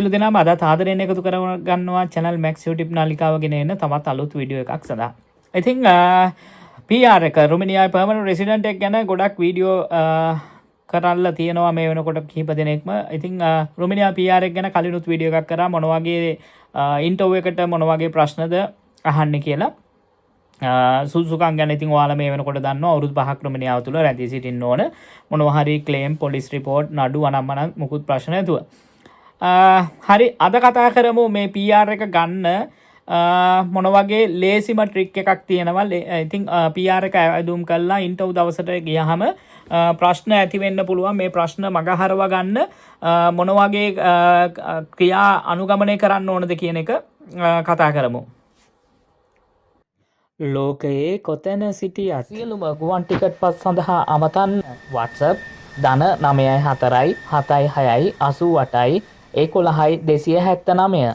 සියලු දෙනාම අද ආදරයෙන් එකතු කරගන්නවා channel Max YouTube නාලිකාව ගෙන එන තවත් අලුත් වීඩියෝ එකක් සඳහා. ඉතින් PR එක රුමෙනියාවේ permanent resident එක ගැන ගොඩක් වීඩියෝ කරලා තියෙනවා මේ වෙනකොට කිහිප දෙනෙක්ම. ඉතින් රුමෙනියා PR එක ගැන කලිනුත් වීඩියෝ එකක් කරා මොන වගේ ඉන්ටර්විව් එකට මොන වගේ ප්‍රශ්නද අහන්නේ කියලා. සුදුසුකම් ගැන ඉතින් ඔයාලා මේ වෙනකොට දන්නවා අවුරුදු 5ක් රුමෙනියාව තුල රැඳී සිටින්න ඕන. මොනවා හරි ක්ලේම් පොලිස් රිපෝට් නඩු අනම්මනම් මුකුත් ප්‍රශ්න නැතුව. හරි අද කතා කරමු මේ PR එක ගන්න මොන වගේ ලේසිම ට්‍රික් එකක් තියෙනවා. ඉතින් PR එක ඇදුම් කළා ඉන්ටර්විව් දවසට ගියාම ප්‍රශ්න ඇති වෙන්න පුළුවන්. මේ ප්‍රශ්න මගහරව ගන්න මොන වගේ ක්‍රියා අනුගමනය කරන්න ඕනද කියන එක කතා කරමු. ලෝකයේ කොතැන සිටියත් සියලුම ගුවන් ටිකට් පත් සඳහා අමතන්න WhatsApp ධන 94යි 76යි 88යි 11යි 279.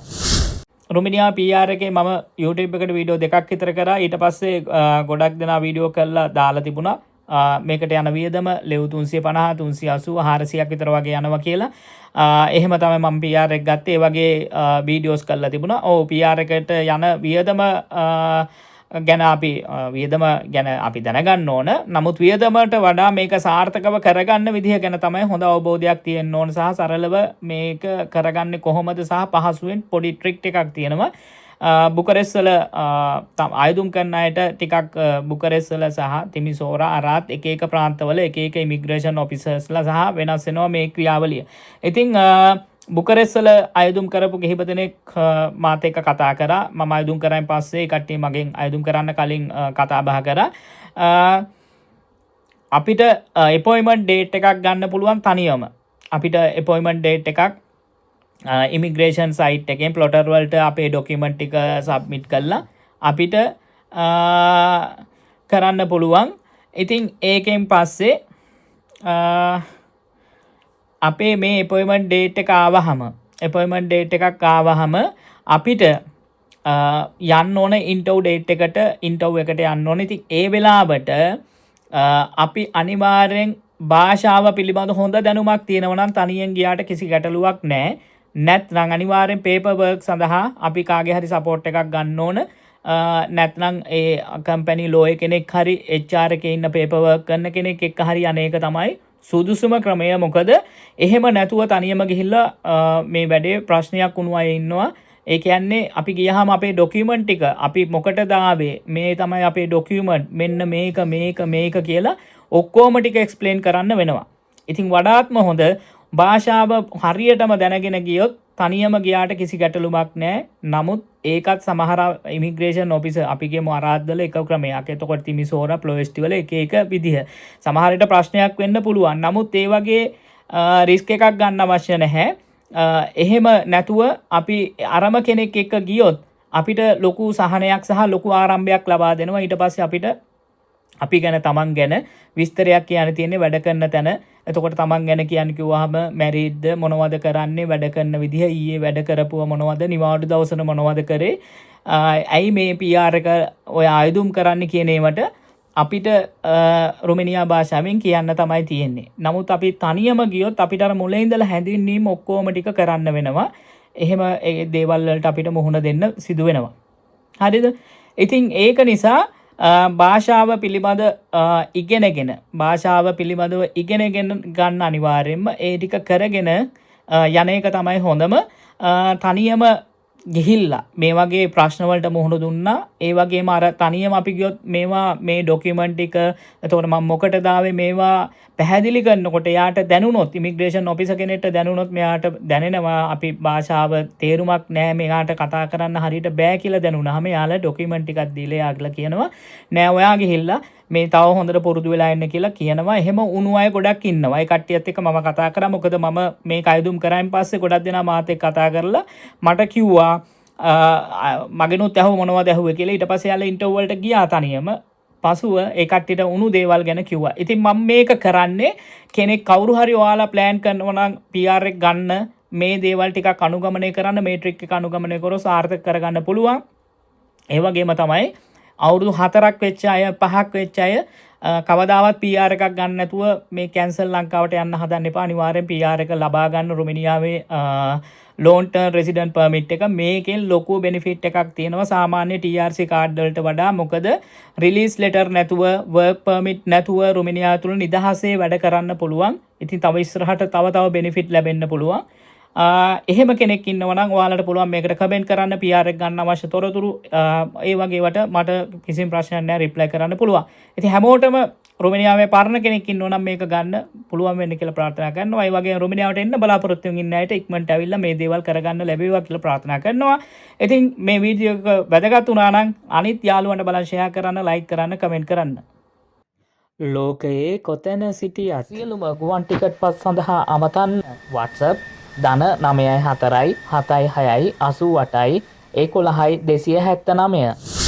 රුමෙනියා PR එකේ මම YouTube එකට වීඩියෝ දෙකක් විතර කරා. ඊට පස්සේ ගොඩක් දෙනා වීඩියෝ කරලා දාලා තිබුණා. මේකට යන වියදම ලෙව් 350 380 400ක් විතර වගේ යනවා කියලා. එහෙම තමයි මම PR එක ගත්තේ. ඒ වගේ වීඩියෝස් කරලා තිබුණා. ඔව් PR එකට යන වියදම ගැන අපි වියදම ගැන අපි දැනගන්න ඕන. නමුත් වියදමට වඩා මේක සාර්ථකව කරගන්න විදිහ ගැන තමයි හොඳ අවබෝධයක් තියෙන්න ඕන සහ සරලව මේක කරගන්නේ කොහොමද සහ පහසුවෙන් පොඩි ට්‍රික් එකක් තියෙනවා. බුකරෙස්ට් වල ආයුධම් කරන අයට ටිකක් බුකරෙස්ට් වල සහ තිමිසෝරා අරාත් එක එක ප්‍රාන්තවල එක එක ඉමිග්‍රේෂන් ඔෆිසර්ස්ලා සහ වෙනස් වෙනවා මේ ක්‍රියාවලිය. ඉතින් බුකරෙස්ට් වල අයදුම් කරපු කිහිප දෙනෙක් මාත් එක්ක කතා කරා. මම අයදුම් කරායින් පස්සේ කට්ටිය මගෙන් අයදුම් කරන්න කලින් කතා බහ කරා. අපිට අපොයින්ට්මන්ට් ඩේට් එකක් ගන්න පුළුවන් තනියම. අපිට අපොයින්ට්මන්ට් ඩේට් එකක් ඉමිග්‍රේෂන් සයිට් එකෙන් ප්ලොටර් වලට අපේ ඩොකියුමන්ට් ටික සබ්මිට් කරලා අපිට කරන්න පුළුවන්. ඉතින් ඒකෙන් පස්සේ අපේ මේ අපොයින්ට්මන්ට් ඩේට් එක ආවහම අපිට යන්න ඕන ඉන්ටර්විව් එකට යන්න ඕන. ඉතින් ඒ වෙලාවට අපි අනිවාර්යෙන් භාෂාව පිළිබඳ හොඳ දැනුමක් තියෙනවා නම් තනියෙන් ගියාට කිසි ගැටලුවක් නැහැ. නැත්නම් අනිවාර්යෙන් පේපර් වර්ක් සඳහා අපි කාගේ හරි සපෝට් එකක් ගන්න ඕන. නැත්නම් ඒ කම්පැනි ලෝයර් කෙනෙක් හරි HR එකේ ඉන්න පේපර් වර්ක් කරන කෙනෙක් එක්ක හරි අනේක තමයි සුදුසුම ක්‍රමය. මොකද එහෙම නැතුව තනියම ගිහිල්ලා මේ වැඩේ ප්‍රශ්නයක් වුණු අය ඉන්නවා. ඒ කියන්නේ අපි ගියහම අපේ ඩොකියුමන්ට් ටික අපි මොකටද ආවේ මේ තමයි අපේ ඩොකියුමන්ට් මෙන්න මේක කියලා ඔක්කොම ටික එක්ස්ප්ලেইন කරන්න වෙනවා. ඉතින් වඩාත්ම හොඳ භාෂාව හරියටම දැනගෙන ගියොත් තනියම ගියාට කිසි ගැටලුමක් නැහැ. නමුත් ඒකත් සමහර ඉමිග්‍රේෂන් ඔෆිසර් අපි කියමු අරාද්දල එක ක්‍රමයක්. එතකොට තිමිසෝරා ප්ලොයිස්ටි වල එක එක විදිහ. සමහරට ප්‍රශ්නයක් වෙන්න පුළුවන්. නමුත් ඒ වගේ රිස්ක් එකක් ගන්න අවශ්‍ය නැහැ. එහෙම නැතුව අපි අරම කෙනෙක් එක්ක ගියොත් අපිට ලොකු සහනයක් සහ ලොකු ආරම්භයක් ලබා දෙනවා. ඊට පස්සේ අපිට අපි ගැන තමන් ගැන විස්තරයක් කියන්න තියෙන්නේ වැඩ කරන තැන. එතකොට තමන් ගැන කියන්න කිව්වහම මැරිඩ්ද මොනවද කරන්නේ වැඩ කරන විදිහ ඊයේ වැඩ කරපුව මොනවද නිවාඩු දවසට මොනවද කරේ ඇයි මේ PR එක ඔය ආයුධම් කරන්න කියන ඒවට අපිට රුමෙනියා භාෂාවෙන් කියන්න තමයි තියෙන්නේ. නමුත් අපි තනියම ගියොත් අපිට අර මුලින් ඉඳලා හැඳින්වීම ඔක්කොම ටික කරන්න වෙනවා. එහෙම ඒ දේවල් වලට අපිට මුහුණ දෙන්න සිදු වෙනවා. හරිද? ඉතින් ඒක නිසා භාෂාව පිළිබඳ පිළිබඳව ඉගෙනගෙන ගන්න අනිවාර්යෙන්ම ඒ ටික කරගෙන යන එක තමයි හොඳම. තනියම ගිහිල්ලා මේ වගේ ප්‍රශ්න වලට මුහුණ දුන්නා. ඒ වගේම අර තනියම අපි ගියොත් මේ ඩොකියුමන්ට් ටික එතකොට මම මොකටද ආවේ මේවා පැහැදිලි කරනකොට එයාට දැනුණොත් ඉමිග්‍රේෂන් ඔෆිසර් කෙනෙක්ට දැනුණොත් මෙයාට දැනෙනවා අපි භාෂාව තේරුමක් නැහැ මෙයාට කතා කරන්න හරියට බෑ කියලා දැනුණාම එයාලා ඩොකියුමන්ට් ටිකක් දීලා යාගලා කියනවා නෑ ඔයා ගිහිල්ලා මේ තව හොඳට පුරුදු වෙලා ඉන්න කියලා කියනවා. එහෙම උණු අය ගොඩක් ඉන්නවා. ඒ කට්ටියත් එක්ක මම කතා කරා. මොකද මම මේක අයදුම් කරායින් පස්සේ ගොඩක් දෙනා මාත් එක්ක කතා කරලා මට කිව්වා මගෙනුත් ඇහුව මොනවද ඇහුවේ කියලා. ඊට පස්සේ යාලා ඉන්ටර්විව් වලට ගියා තනියම. පසුව ඒ කට්ටියට උණු දේවල් ගැන කිව්වා. ඉතින් මම මේක කරන්නේ කෙනෙක් කවුරු හරි ඔයාලා ප්ලෑන් කරනවා නම් PR එක ගන්න මේ දේවල් ටිකක් අනුගමනය කරන්න මේ ට්‍රික් එක අනුගමනය කරොත් සාර්ථක කරගන්න පුළුවන්. ඒ වගේම තමයි අවුරුදු 4ක් වෙච්ච අය 5ක් වෙච්ච අය කවදාවත් PR එකක් ගන්න නැතුව මේ කැන්සල් ලංකාවට යන්න හදන්න එපා. අනිවාර්යෙන් PR එක ලබා ගන්න රුමෙනියාවේ ලෝන් ටර්ම් රෙසිඩන්ට් පර්මිට් එක මේකෙන් ලොකු බෙනිෆිට් එකක් තියෙනවා සාමාන්‍ය TRC කාඩ් වලට වඩා. මොකද රිලීස් ලෙටර් නැතුව වර්ක් පර්මිට් නැතුව රුමෙනියාව තුළ නිදහසේ වැඩ කරන්න පුළුවන්. ඉතින් තව ඉස්සරහට තව බෙනිෆිට් ලැබෙන්න පුළුවන්. එහෙම කෙනෙක් ඉන්නවා නම් ඔයාලට පුළුවන් මේකට කමෙන්ට් කරන්න PR එක ගන්න අවශ්‍ය තොරතුරු ඒ වගේවට මට කිසිම ප්‍රශ්නයක් නැහැ රිප්ලයි කරන්න පුළුවන්. ඉතින් හැමෝටම රුමෙනියාවේ පරණ කෙනෙක් ඉන්නවා නම් මේක ගන්න පුළුවන් වෙන්න කියලා ප්‍රාර්ථනා කරනවා. ඒ වගේම රුමෙනියාවට එන්න බලාපොරොත්තු වෙන අයට ඉක්මනට ඇවිල්ලා මේ දේවල් කරගන්න ලැබේවා කියලා ප්‍රාර්ථනා කරනවා. ඉතින් මේ වීඩියෝ එක වැදගත් වුණා නම් අනිත් යාළුවන්ට බලන්න ෂෙයා කරන්න, ලයික් කරන්න, කමෙන්ට් කරන්න. ලෝකයේ කොතැන සිටියත් සියලුම ගුවන් ටිකට් පත් සඳහා අමතන්න WhatsApp ධන 94 76 88 11 279